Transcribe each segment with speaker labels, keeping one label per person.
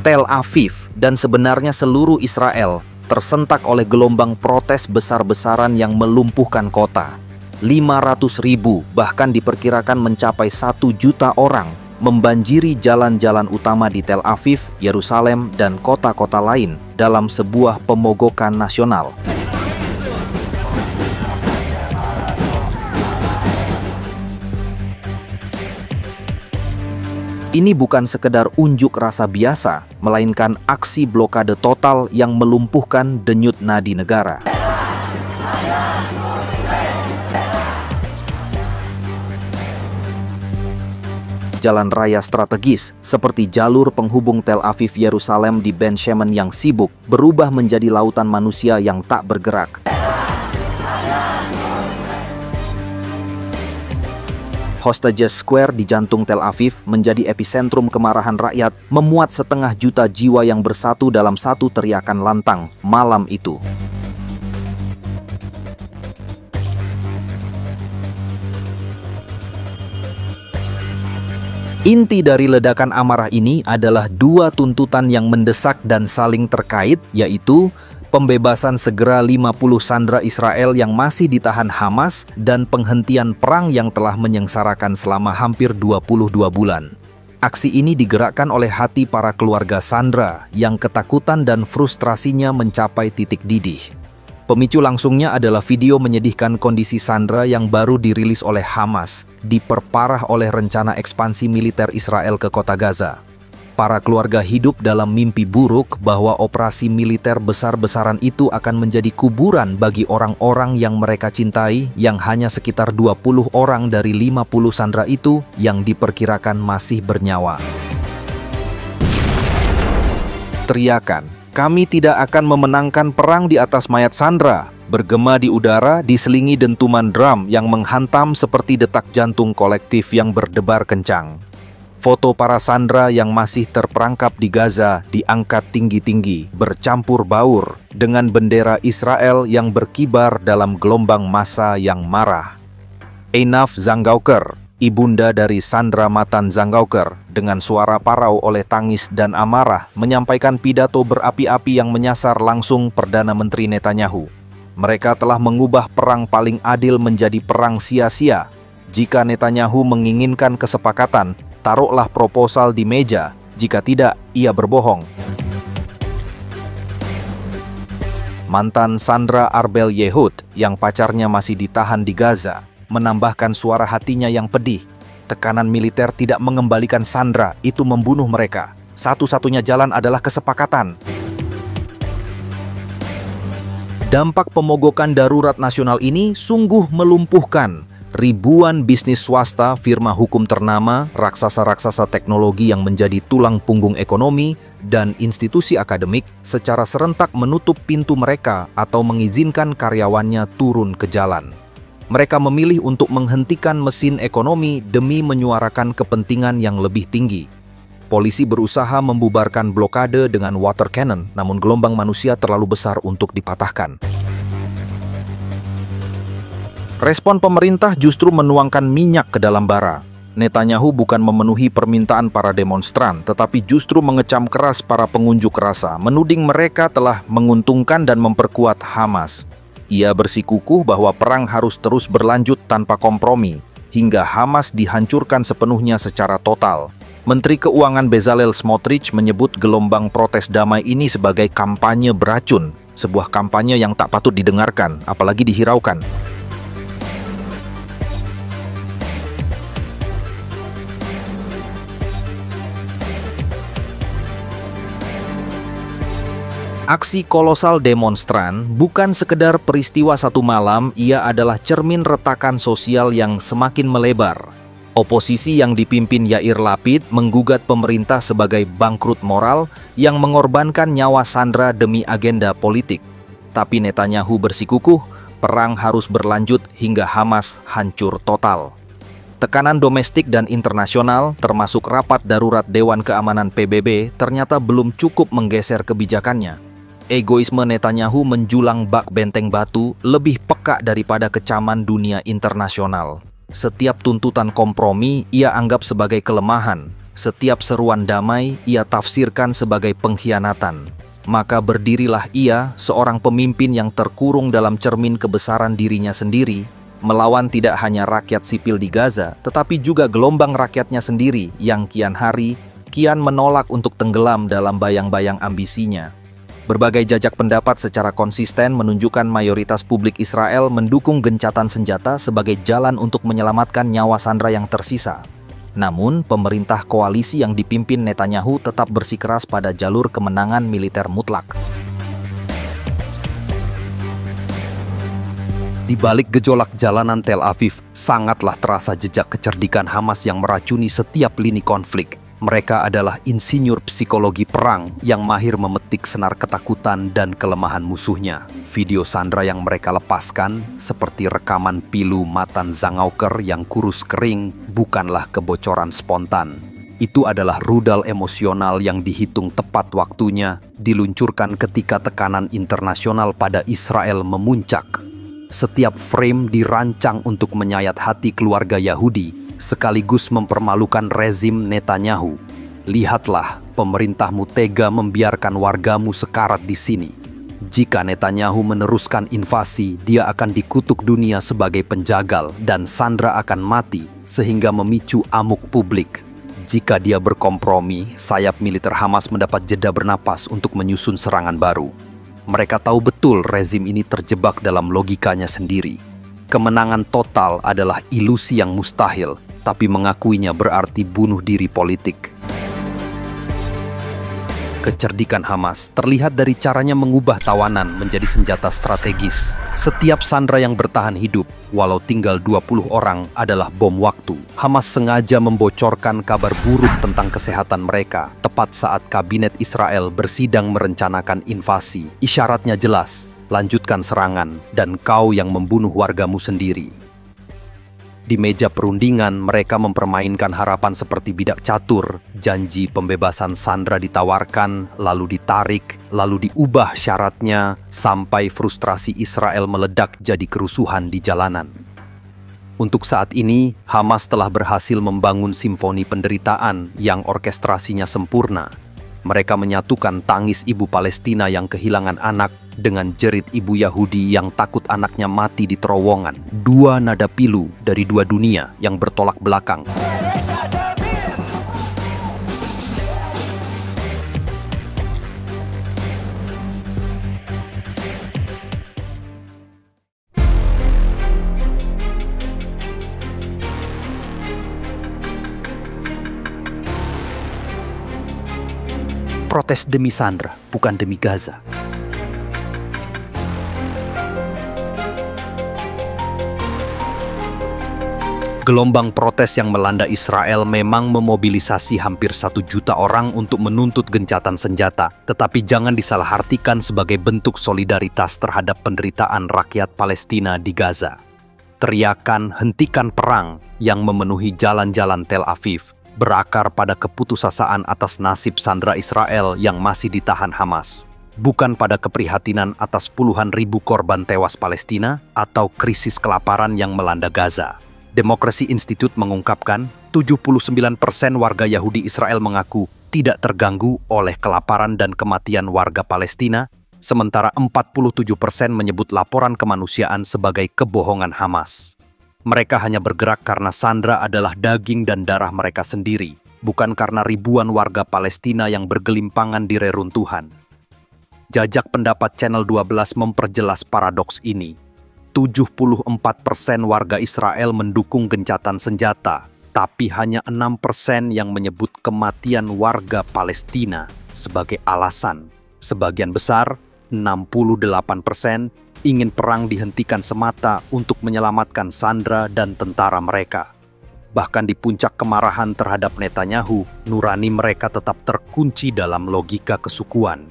Speaker 1: Tel Aviv dan sebenarnya seluruh Israel tersentak oleh gelombang protes besar-besaran yang melumpuhkan kota. 500.000 bahkan diperkirakan mencapai 1 juta orang membanjiri jalan-jalan utama di Tel Aviv, Yerusalem, dan kota-kota lain dalam sebuah pemogokan nasional. Ini bukan sekedar unjuk rasa biasa, melainkan aksi blokade total yang melumpuhkan denyut nadi negara. Jalan raya strategis seperti jalur penghubung Tel Aviv Yerusalem di Ben Shemen yang sibuk berubah menjadi lautan manusia yang tak bergerak. Hostages Square di jantung Tel Aviv menjadi epicentrum kemarahan rakyat, memuat 500 juta jiwa yang bersatu dalam satu teriakan lantang malam itu. Inti dari ledakan amarah ini adalah 2 tuntutan yang mendesak dan saling terkait, yaitu pembebasan segera 50 sandera Israel yang masih ditahan Hamas dan penghentian perang yang telah menyengsarakan selama hampir 22 bulan. Aksi ini digerakkan oleh hati para keluarga sandera yang ketakutan dan frustrasinya mencapai titik didih. Pemicu langsungnya adalah video menyedihkan kondisi sandera yang baru dirilis oleh Hamas, diperparah oleh rencana ekspansi militer Israel ke kota Gaza. Para keluarga hidup dalam mimpi buruk bahwa operasi militer besar-besaran itu akan menjadi kuburan bagi orang-orang yang mereka cintai, yang hanya sekitar 20 orang dari 50 sandera itu yang diperkirakan masih bernyawa. Teriakan, "Kami tidak akan memenangkan perang di atas mayat sandera," bergema di udara diselingi dentuman drum yang menghantam seperti detak jantung kolektif yang berdebar kencang. Foto para sandera yang masih terperangkap di Gaza diangkat tinggi-tinggi, bercampur baur dengan bendera Israel yang berkibar dalam gelombang massa yang marah. Einaf Zangauker, ibunda dari Sandra Matan Zangauker, dengan suara parau oleh tangis dan amarah, menyampaikan pidato berapi-api yang menyasar langsung Perdana Menteri Netanyahu. Mereka telah mengubah perang paling adil menjadi perang sia-sia. Jika Netanyahu menginginkan kesepakatan, taruhlah proposal di meja. Jika tidak, ia berbohong. Mantan sandera Arbel Yehud yang pacarnya masih ditahan di Gaza menambahkan suara hatinya yang pedih. Tekanan militer tidak mengembalikan sandera, itu membunuh mereka. Satu-satunya jalan adalah kesepakatan. Dampak pemogokan darurat nasional ini sungguh melumpuhkan. Ribuan bisnis swasta, firma hukum ternama, raksasa-raksasa teknologi yang menjadi tulang punggung ekonomi, dan institusi akademik secara serentak menutup pintu mereka atau mengizinkan karyawannya turun ke jalan. Mereka memilih untuk menghentikan mesin ekonomi demi menyuarakan kepentingan yang lebih tinggi. Polisi berusaha membubarkan blokade dengan water cannon, namun gelombang manusia terlalu besar untuk dipatahkan. Respon pemerintah justru menuangkan minyak ke dalam bara. Netanyahu bukan memenuhi permintaan para demonstran, tetapi justru mengecam keras para pengunjuk rasa, menuding mereka telah menguntungkan dan memperkuat Hamas. Ia bersikukuh bahwa perang harus terus berlanjut tanpa kompromi, hingga Hamas dihancurkan sepenuhnya secara total. Menteri Keuangan Bezalel Smotrich menyebut gelombang protes damai ini sebagai kampanye beracun, sebuah kampanye yang tak patut didengarkan, apalagi dihiraukan. Aksi kolosal demonstran bukan sekedar peristiwa satu malam, ia adalah cermin retakan sosial yang semakin melebar. Oposisi yang dipimpin Yair Lapid menggugat pemerintah sebagai bangkrut moral yang mengorbankan nyawa sandera demi agenda politik. Tapi Netanyahu bersikukuh, perang harus berlanjut hingga Hamas hancur total. Tekanan domestik dan internasional, termasuk rapat darurat Dewan Keamanan PBB, ternyata belum cukup menggeser kebijakannya. Egoisme Netanyahu menjulang bak benteng batu lebih peka daripada kecaman dunia internasional. Setiap tuntutan kompromi ia anggap sebagai kelemahan. Setiap seruan damai ia tafsirkan sebagai pengkhianatan. Maka berdirilah ia, seorang pemimpin yang terkurung dalam cermin kebesaran dirinya sendiri, melawan tidak hanya rakyat sipil di Gaza, tetapi juga gelombang rakyatnya sendiri yang kian hari kian menolak untuk tenggelam dalam bayang-bayang ambisinya. Berbagai jajak pendapat secara konsisten menunjukkan mayoritas publik Israel mendukung gencatan senjata sebagai jalan untuk menyelamatkan nyawa sandera yang tersisa. Namun, pemerintah koalisi yang dipimpin Netanyahu tetap bersikeras pada jalur kemenangan militer mutlak. Di balik gejolak jalanan Tel Aviv, sangatlah terasa jejak kecerdikan Hamas yang meracuni setiap lini konflik. Mereka adalah insinyur psikologi perang yang mahir memetik senar ketakutan dan kelemahan musuhnya. Video sandera yang mereka lepaskan, seperti rekaman pilu Matan Zangauker yang kurus kering, bukanlah kebocoran spontan. Itu adalah rudal emosional yang dihitung tepat waktunya, diluncurkan ketika tekanan internasional pada Israel memuncak. Setiap frame dirancang untuk menyayat hati keluarga Yahudi, sekaligus mempermalukan rezim Netanyahu. Lihatlah, pemerintahmu tega membiarkan wargamu sekarat di sini. Jika Netanyahu meneruskan invasi, dia akan dikutuk dunia sebagai penjagal dan sandera akan mati, sehingga memicu amuk publik. Jika dia berkompromi, sayap militer Hamas mendapat jeda bernapas untuk menyusun serangan baru. Mereka tahu betul rezim ini terjebak dalam logikanya sendiri. Kemenangan total adalah ilusi yang mustahil, tapi mengakuinya berarti bunuh diri politik. Kecerdikan Hamas terlihat dari caranya mengubah tawanan menjadi senjata strategis. Setiap sandera yang bertahan hidup, walau tinggal 20 orang, adalah bom waktu. Hamas sengaja membocorkan kabar buruk tentang kesehatan mereka, tepat saat kabinet Israel bersidang merencanakan invasi. Isyaratnya jelas, lanjutkan serangan, dan kau yang membunuh wargamu sendiri. Di meja perundingan, mereka mempermainkan harapan seperti bidak catur. Janji pembebasan sandera ditawarkan, lalu ditarik, lalu diubah syaratnya, sampai frustrasi Israel meledak jadi kerusuhan di jalanan. Untuk saat ini, Hamas telah berhasil membangun simfoni penderitaan yang orkestrasinya sempurna. Mereka menyatukan tangis ibu Palestina yang kehilangan anak dengan jerit ibu Yahudi yang takut anaknya mati di terowongan. Dua nada pilu dari dua dunia yang bertolak belakang. Protes demi sandera, bukan demi Gaza. Gelombang protes yang melanda Israel memang memobilisasi hampir 1 juta orang untuk menuntut gencatan senjata, tetapi jangan disalahartikan sebagai bentuk solidaritas terhadap penderitaan rakyat Palestina di Gaza. Teriakan "hentikan perang" yang memenuhi jalan-jalan Tel Aviv berakar pada keputusasaan atas nasib sandera Israel yang masih ditahan Hamas, bukan pada keprihatinan atas puluhan ribu korban tewas Palestina atau krisis kelaparan yang melanda Gaza. Democracy Institute mengungkapkan 79% warga Yahudi Israel mengaku tidak terganggu oleh kelaparan dan kematian warga Palestina, sementara 47% menyebut laporan kemanusiaan sebagai kebohongan Hamas. Mereka hanya bergerak karena sandera adalah daging dan darah mereka sendiri, bukan karena ribuan warga Palestina yang bergelimpangan di reruntuhan. Jajak pendapat Channel 12 memperjelas paradoks ini. 74% warga Israel mendukung gencatan senjata, tapi hanya 6% yang menyebut kematian warga Palestina sebagai alasan. Sebagian besar, 68%, ingin perang dihentikan semata untuk menyelamatkan sandera dan tentara mereka. Bahkan di puncak kemarahan terhadap Netanyahu, nurani mereka tetap terkunci dalam logika kesukuan.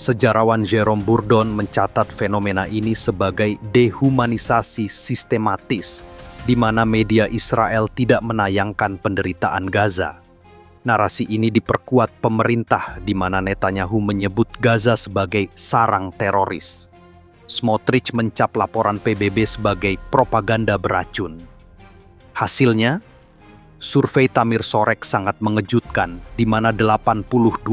Speaker 1: Sejarawan Jerome Burdon mencatat fenomena ini sebagai dehumanisasi sistematis, di mana media Israel tidak menayangkan penderitaan Gaza. Narasi ini diperkuat pemerintah, di mana Netanyahu menyebut Gaza sebagai sarang teroris. Smotrich mencap laporan PBB sebagai propaganda beracun. Hasilnya,
Speaker 2: Survei Tamir Sorek sangat mengejutkan, di mana 82%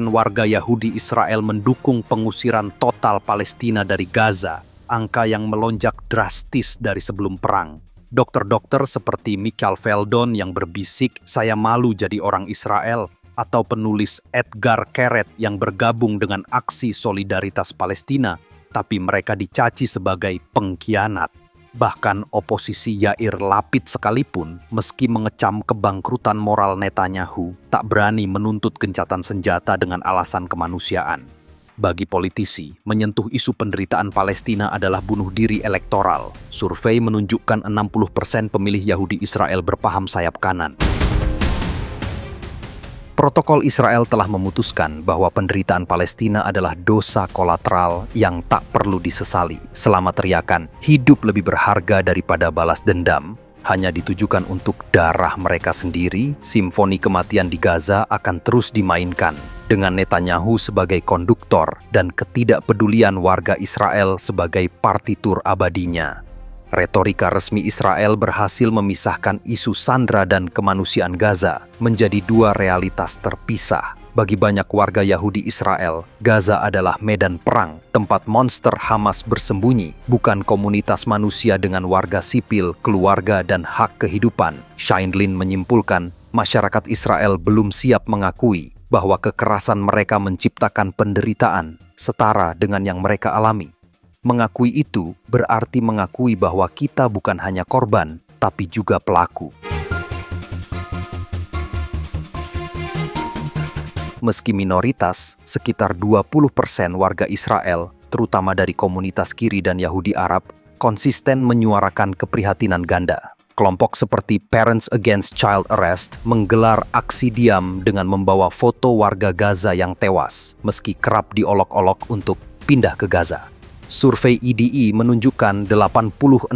Speaker 2: warga Yahudi Israel mendukung pengusiran total Palestina dari Gaza, angka yang melonjak drastis dari sebelum perang. Dokter-dokter seperti Michael Veldon yang berbisik, "Saya malu jadi orang Israel," atau penulis Edgar Keret yang bergabung dengan aksi solidaritas Palestina, tapi mereka dicaci sebagai pengkhianat. Bahkan oposisi Yair Lapid sekalipun, meski mengecam kebangkrutan moral Netanyahu, tak berani menuntut gencatan senjata dengan alasan kemanusiaan. Bagi politisi, menyentuh isu penderitaan Palestina adalah bunuh diri elektoral. Survei menunjukkan 60% pemilih Yahudi Israel berpaham sayap kanan. Protokol Israel telah memutuskan bahwa penderitaan Palestina adalah dosa kolateral yang tak perlu disesali. Selama teriakan, hidup lebih berharga daripada balas dendam, hanya ditujukan untuk darah mereka sendiri, simfoni kematian di Gaza akan terus dimainkan, dengan Netanyahu sebagai konduktor dan ketidakpedulian warga Israel sebagai partitur abadinya. Retorika resmi Israel berhasil memisahkan isu sandera dan kemanusiaan Gaza menjadi dua realitas terpisah. Bagi banyak warga Yahudi Israel, Gaza adalah medan perang, tempat monster Hamas bersembunyi, bukan komunitas manusia dengan warga sipil, keluarga, dan hak kehidupan. Scheindlin menyimpulkan, masyarakat Israel belum siap mengakui bahwa kekerasan mereka menciptakan penderitaan setara dengan yang mereka alami. Mengakui itu berarti mengakui bahwa kita bukan hanya korban, tapi juga pelaku. Meski minoritas, sekitar 20% warga Israel, terutama dari komunitas kiri dan Yahudi Arab, konsisten menyuarakan keprihatinan ganda. Kelompok seperti Parents Against Child Arrest menggelar aksi diam dengan membawa foto warga Gaza yang tewas, meski kerap diolok-olok untuk pindah ke Gaza. Survei IDI menunjukkan 86%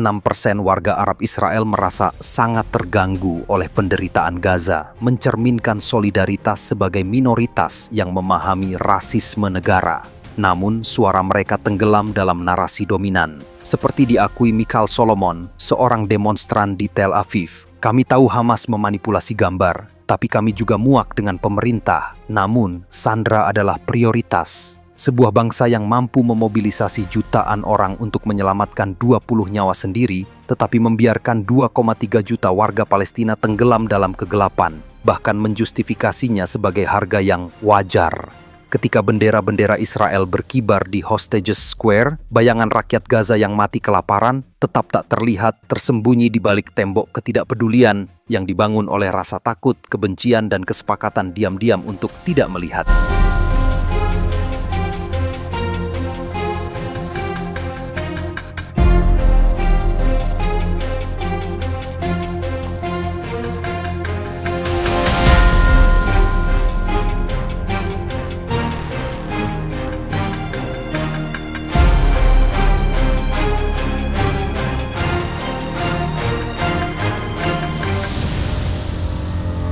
Speaker 2: warga Arab Israel merasa sangat terganggu oleh penderitaan Gaza, mencerminkan solidaritas sebagai minoritas yang memahami rasisme negara. Namun, suara mereka tenggelam dalam narasi dominan. Seperti diakui Michael Solomon, seorang demonstran di Tel Aviv, "Kami tahu Hamas memanipulasi gambar, tapi kami juga muak dengan pemerintah. Namun, sandera adalah prioritas." Sebuah bangsa yang mampu memobilisasi jutaan orang untuk menyelamatkan 20 nyawa sendiri, tetapi membiarkan 2,3 juta warga Palestina tenggelam dalam kegelapan, bahkan menjustifikasinya sebagai harga yang wajar. Ketika bendera-bendera Israel berkibar di Hostages Square, bayangan rakyat Gaza yang mati kelaparan tetap tak terlihat tersembunyi di balik tembok ketidakpedulian yang dibangun oleh rasa takut, kebencian, dan kesepakatan diam-diam untuk tidak melihat.